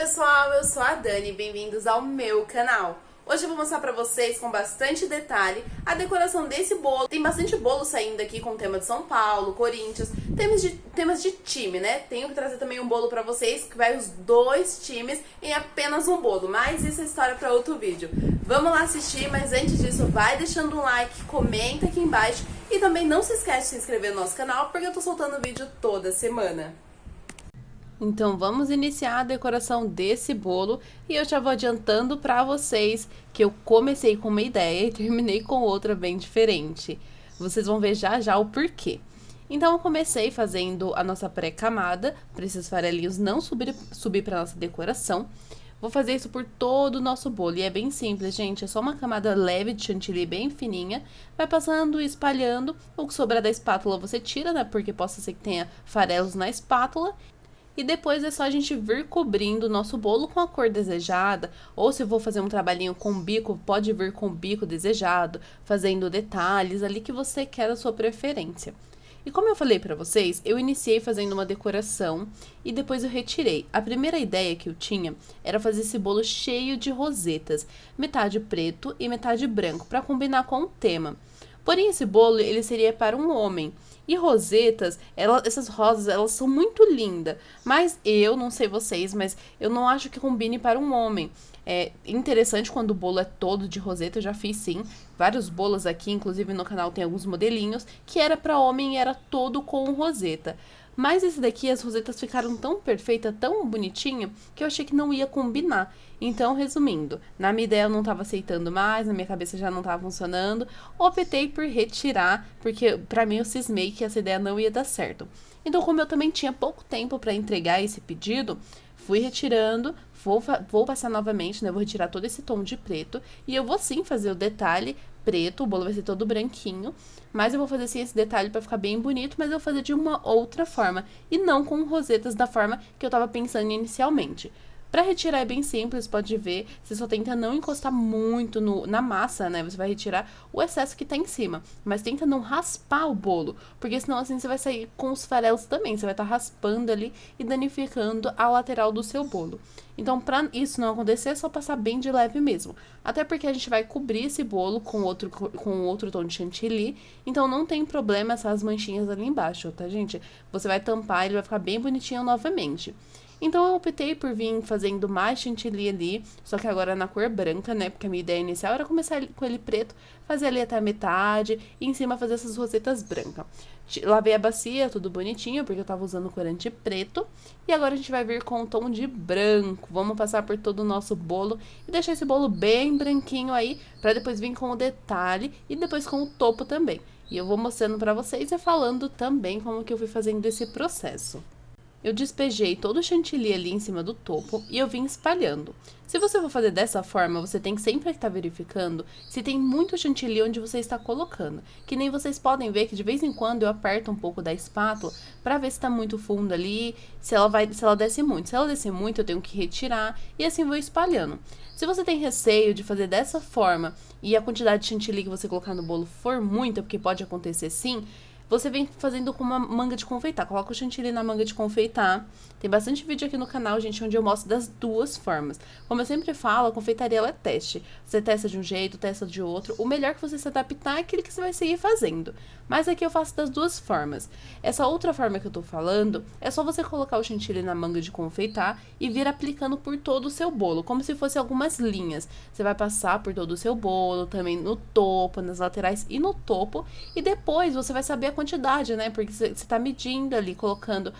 pessoal, eu sou a Dani, bem-vindos ao meu canal. Hoje eu vou mostrar pra vocês com bastante detalhe a decoração desse bolo. Tem bastante bolo saindo aqui com o tema de São Paulo, Corinthians, temas de time, né? Tenho que trazer também um bolo pra vocês que vai os dois times em apenas um bolo, mas isso é história pra outro vídeo. Vamos lá assistir, mas antes disso vai deixando um like, comenta aqui embaixo e também não se esquece de se inscrever no nosso canal porque eu tô soltando vídeo toda semana. Então vamos iniciar a decoração desse bolo e eu já vou adiantando para vocês que eu comecei com uma ideia e terminei com outra bem diferente. Vocês vão ver já já o porquê. Então eu comecei fazendo a nossa pré-camada, para esses farelinhos não subir para nossa decoração. Vou fazer isso por todo o nosso bolo e é bem simples, gente, é só uma camada leve de chantilly bem fininha, vai passando e espalhando, o que sobrar da espátula você tira, né, porque possa ser que tenha farelos na espátula. E depois é só a gente vir cobrindo o nosso bolo com a cor desejada, ou se for fazer um trabalhinho com bico, pode vir com o bico desejado, fazendo detalhes ali que você quer da sua preferência. E como eu falei pra vocês, eu iniciei fazendo uma decoração e depois eu retirei. A primeira ideia que eu tinha era fazer esse bolo cheio de rosetas, metade preto e metade branco, para combinar com o tema. Porém, esse bolo, ele seria para um homem. E rosetas, essas rosas, elas são muito lindas. Mas eu, não sei vocês, mas eu não acho que combine para um homem. É interessante quando o bolo é todo de roseta, eu já fiz sim. Vários bolos aqui, inclusive no canal tem alguns modelinhos, que era para homem e era todo com roseta. Mas esse daqui, as rosetas ficaram tão perfeitas, tão bonitinha, que eu achei que não ia combinar. Então, resumindo, na minha ideia eu não estava aceitando mais, na minha cabeça já não estava funcionando, optei por retirar, porque pra mim eu cismei que essa ideia não ia dar certo. Então, como eu também tinha pouco tempo para entregar esse pedido, fui retirando, vou passar novamente, né, vou retirar todo esse tom de preto, e eu vou sim fazer o detalhe preto, o bolo vai ser todo branquinho, mas eu vou fazer assim esse detalhe para ficar bem bonito, mas eu vou fazer de uma outra forma, e não com rosetas da forma que eu tava pensando inicialmente. Para retirar é bem simples, pode ver, você só tenta não encostar muito na massa, né? Você vai retirar o excesso que tá em cima, mas tenta não raspar o bolo, porque senão assim você vai sair com os farelos também, você vai estar raspando ali e danificando a lateral do seu bolo. Então, para isso não acontecer, é só passar bem de leve mesmo. Até porque a gente vai cobrir esse bolo com outro tom de chantilly, então não tem problema essas manchinhas ali embaixo, tá, gente? Você vai tampar, ele vai ficar bem bonitinho novamente. Então, eu optei por vir fazendo mais chantilly ali, só que agora na cor branca, né? Porque a minha ideia inicial era começar com ele preto, fazer ali até a metade e em cima fazer essas rosetas brancas. Lavei a bacia, tudo bonitinho, porque eu tava usando corante preto. E agora a gente vai vir com o tom de branco. Vamos passar por todo o nosso bolo e deixar esse bolo bem branquinho aí, pra depois vir com o detalhe e depois com o topo também. E eu vou mostrando pra vocês e falando também como que eu fui fazendo esse processo. Eu despejei todo o chantilly ali em cima do topo e eu vim espalhando. Se você for fazer dessa forma, você tem que sempre estar verificando se tem muito chantilly onde você está colocando. Que nem vocês podem ver que de vez em quando eu aperto um pouco da espátula para ver se está muito fundo ali, se ela desce muito. Se ela descer muito, eu tenho que retirar e assim vou espalhando. Se você tem receio de fazer dessa forma e a quantidade de chantilly que você colocar no bolo for muita, porque pode acontecer sim, você vem fazendo com uma manga de confeitar. Coloca o chantilly na manga de confeitar. Tem bastante vídeo aqui no canal, gente, onde eu mostro das duas formas. Como eu sempre falo, a confeitaria ela é teste. Você testa de um jeito, testa de outro. O melhor que você se adaptar é aquele que você vai seguir fazendo. Mas aqui eu faço das duas formas. Essa outra forma que eu tô falando, é só você colocar o chantilly na manga de confeitar e vir aplicando por todo o seu bolo, como se fosse algumas linhas. Você vai passar por todo o seu bolo, também no topo, nas laterais e no topo. E depois você vai saber a quantidade, né? Porque você tá medindo ali, colocando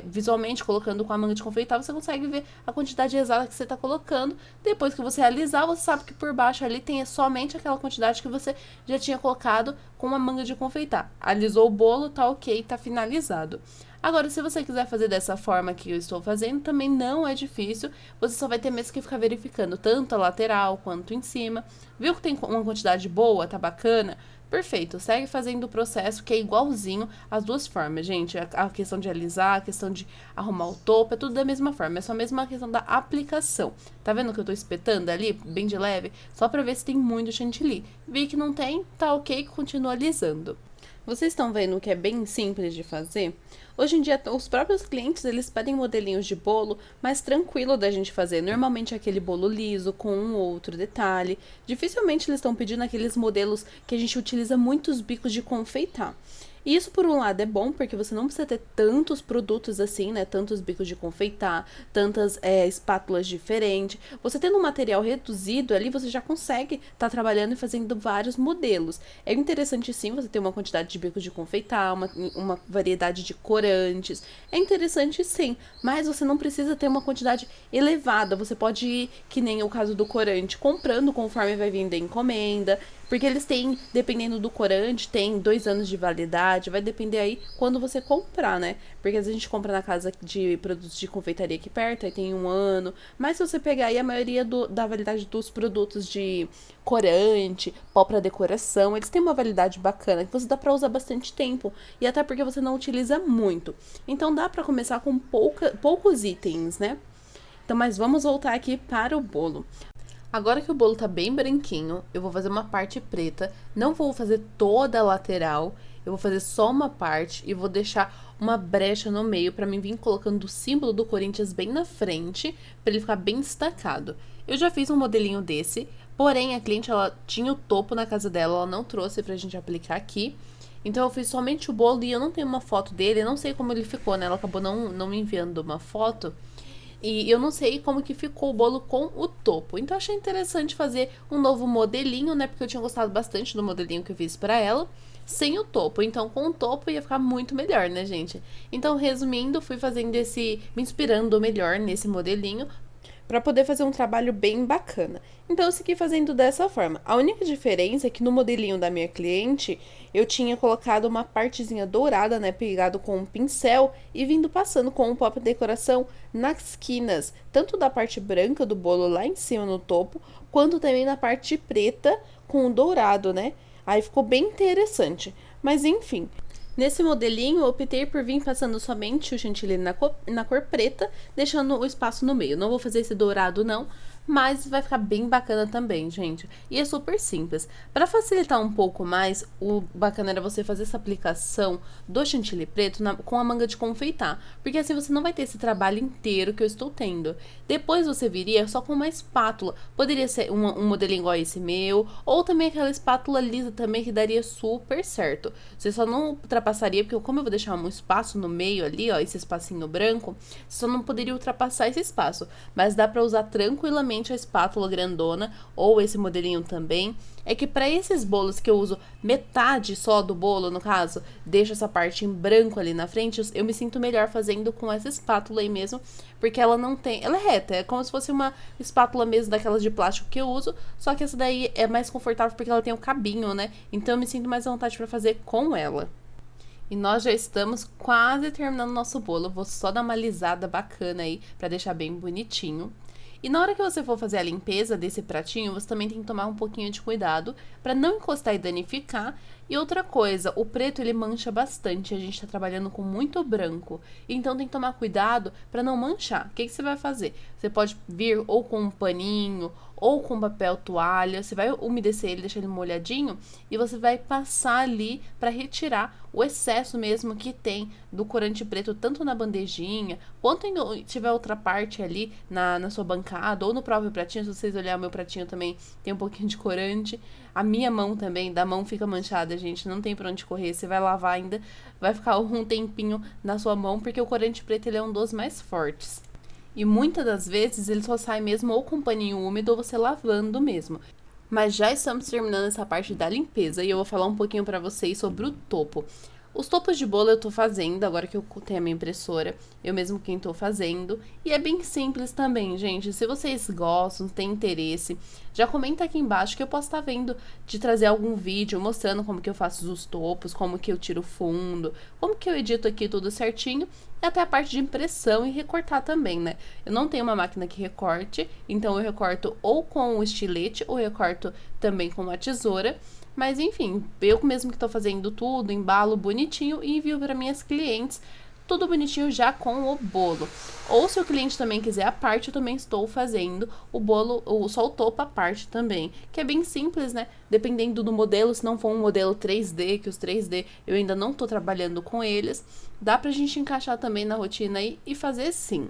visualmente, colocando com a manga de confeitar, você consegue ver a quantidade exata que você tá colocando. Depois que você realizar, você sabe que por baixo ali tem somente aquela quantidade que você já tinha colocado com a manga de confeitar. Alisou o bolo, tá ok, tá finalizado. Agora, se você quiser fazer dessa forma que eu estou fazendo, também não é difícil. Você só vai ter mesmo que ficar verificando tanto a lateral quanto em cima. Viu que tem uma quantidade boa, tá bacana? Perfeito, segue fazendo o processo que é igualzinho as duas formas, gente. A questão de alisar, a questão de arrumar o topo, é tudo da mesma forma. É só mesmo a questão da aplicação. Tá vendo que eu tô espetando ali, bem de leve? Só pra ver se tem muito chantilly. Vi que não tem, tá ok, continua alisando. Vocês estão vendo que é bem simples de fazer? Hoje em dia, os próprios clientes, eles pedem modelinhos de bolo mais tranquilo da gente fazer. Normalmente é aquele bolo liso, com um ou outro detalhe. Dificilmente eles estão pedindo aqueles modelos que a gente utiliza muitos bicos de confeitar. E isso, por um lado, é bom, porque você não precisa ter tantos produtos assim, né? Tantos bicos de confeitar, tantas espátulas diferentes. Você tendo um material reduzido ali, você já consegue estar trabalhando e fazendo vários modelos. É interessante, sim, você ter uma quantidade de bicos de confeitar, uma variedade de corantes. É interessante, sim, mas você não precisa ter uma quantidade elevada. Você pode ir, que nem o caso do corante, comprando conforme vai vindo a encomenda. Porque eles têm, dependendo do corante, tem 2 anos de validade, vai depender aí quando você comprar, né? Porque às vezes a gente compra na casa de produtos de confeitaria aqui perto, aí tem 1 ano. Mas se você pegar aí a maioria da validade dos produtos de corante, pó pra decoração, eles têm uma validade bacana, que você dá pra usar bastante tempo. E até porque você não utiliza muito. Então dá pra começar com poucos itens, né? Então, mas vamos voltar aqui para o bolo. Agora que o bolo tá bem branquinho, eu vou fazer uma parte preta. Não vou fazer toda a lateral, eu vou fazer só uma parte e vou deixar uma brecha no meio pra mim vir colocando o símbolo do Corinthians bem na frente, pra ele ficar bem destacado. Eu já fiz um modelinho desse, porém a cliente ela tinha o topo na casa dela, ela não trouxe pra gente aplicar aqui. Então eu fiz somente o bolo e eu não tenho uma foto dele, eu não sei como ele ficou, né? Ela acabou não me enviando uma foto. E eu não sei como que ficou o bolo com o topo. Então, achei interessante fazer um novo modelinho, né? Porque eu tinha gostado bastante do modelinho que eu fiz pra ela, sem o topo. Então, com o topo ia ficar muito melhor, né, gente? Então, resumindo, fui fazendo me inspirando melhor nesse modelinho, para poder fazer um trabalho bem bacana. Então eu segui fazendo dessa forma. A única diferença é que no modelinho da minha cliente, eu tinha colocado uma partezinha dourada, né, pegado com um pincel e vindo passando com um pó de decoração nas esquinas, tanto da parte branca do bolo lá em cima no topo, quanto também na parte preta com o dourado, né? Aí ficou bem interessante. Mas enfim, nesse modelinho, eu optei por vir passando somente o chantilly na cor preta, deixando o espaço no meio. Não vou fazer esse dourado, não, mas vai ficar bem bacana também, gente. E é super simples. Para facilitar um pouco mais, o bacana era você fazer essa aplicação do chantilly preto com a manga de confeitar, porque assim você não vai ter esse trabalho inteiro que eu estou tendo. Depois você viria só com uma espátula. Poderia ser um modelinho igual esse meu, ou também aquela espátula lisa também que daria super certo. Você só não ultrapassaria, porque como eu vou deixar um espaço no meio ali, ó, esse espacinho branco, você só não poderia ultrapassar esse espaço. Mas dá para usar tranquilamente a espátula grandona ou esse modelinho também. É que para esses bolos que eu uso metade só do bolo, no caso, deixo essa parte em branco ali na frente, eu me sinto melhor fazendo com essa espátula aí mesmo, porque ela não tem, ela é reta, é como se fosse uma espátula mesmo daquelas de plástico que eu uso, só que essa daí é mais confortável porque ela tem o cabinho, né? Então eu me sinto mais à vontade para fazer com ela. E nós já estamos quase terminando nosso bolo, vou só dar uma alisada bacana aí para deixar bem bonitinho. E na hora que você for fazer a limpeza desse pratinho, você também tem que tomar um pouquinho de cuidado para não encostar e danificar. E outra coisa, o preto ele mancha bastante, a gente tá trabalhando com muito branco, então tem que tomar cuidado para não manchar. O que você vai fazer? Você pode vir ou com um paninho ou com papel toalha, você vai umedecer ele, deixar ele molhadinho e você vai passar ali para retirar o excesso mesmo que tem do corante preto, tanto na bandejinha, quanto tiver outra parte ali na sua bancada ou no próprio pratinho. Se vocês olharem o meu pratinho também tem um pouquinho de corante. A minha mão também, da mão fica manchada, gente, não tem pra onde correr. Você vai lavar ainda, vai ficar um tempinho na sua mão, porque o corante preto ele é um dos mais fortes. E muitas das vezes ele só sai mesmo ou com paninho úmido ou você lavando mesmo. Mas já estamos terminando essa parte da limpeza e eu vou falar um pouquinho pra vocês sobre o topo. Os topos de bolo eu tô fazendo, agora que eu tenho a minha impressora, eu mesmo quem tô fazendo. E é bem simples também, gente. Se vocês gostam, têm interesse, já comenta aqui embaixo que eu posso estar vendo de trazer algum vídeo mostrando como que eu faço os topos, como que eu tiro o fundo, como que eu edito aqui tudo certinho. E até a parte de impressão e recortar também, né? Eu não tenho uma máquina que recorte, então eu recorto ou com o estilete ou recorto também com a tesoura. Mas enfim, eu mesmo que tô fazendo tudo, embalo bonitinho e envio para minhas clientes tudo bonitinho já com o bolo. Ou se o cliente também quiser a parte, eu também estou fazendo o bolo, só o topo à parte também, que é bem simples, né? Dependendo do modelo, se não for um modelo 3D, que os 3D eu ainda não tô trabalhando com eles, dá pra gente encaixar também na rotina aí e fazer sim.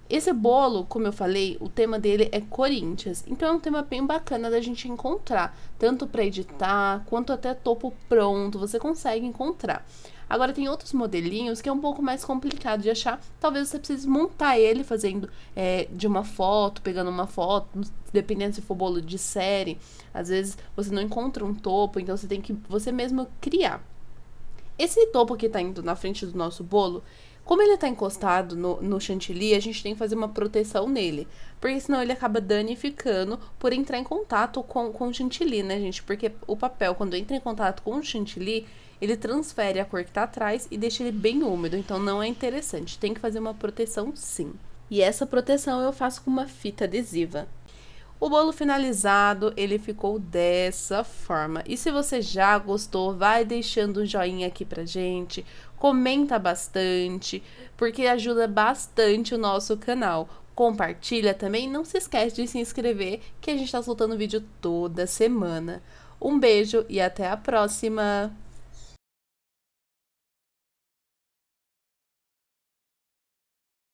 Esse bolo, como eu falei, o tema dele é Corinthians, então é um tema bem bacana da gente encontrar, tanto para editar, quanto até topo pronto, você consegue encontrar. Agora tem outros modelinhos que é um pouco mais complicado de achar, talvez você precise montar ele fazendo de uma foto, pegando uma foto, dependendo se for bolo de série, às vezes você não encontra um topo, então você tem que você mesmo criar. Esse topo que tá indo na frente do nosso bolo, como ele tá encostado no chantilly, a gente tem que fazer uma proteção nele. Porque senão ele acaba danificando por entrar em contato com o chantilly, né, gente? Porque o papel, quando entra em contato com o chantilly, ele transfere a cor que tá atrás e deixa ele bem úmido. Então não é interessante. Tem que fazer uma proteção sim. E essa proteção eu faço com uma fita adesiva. O bolo finalizado, ele ficou dessa forma. E se você já gostou, vai deixando um joinha aqui pra gente, comenta bastante, porque ajuda bastante o nosso canal. Compartilha também, não se esquece de se inscrever, que a gente tá soltando vídeo toda semana. Um beijo e até a próxima!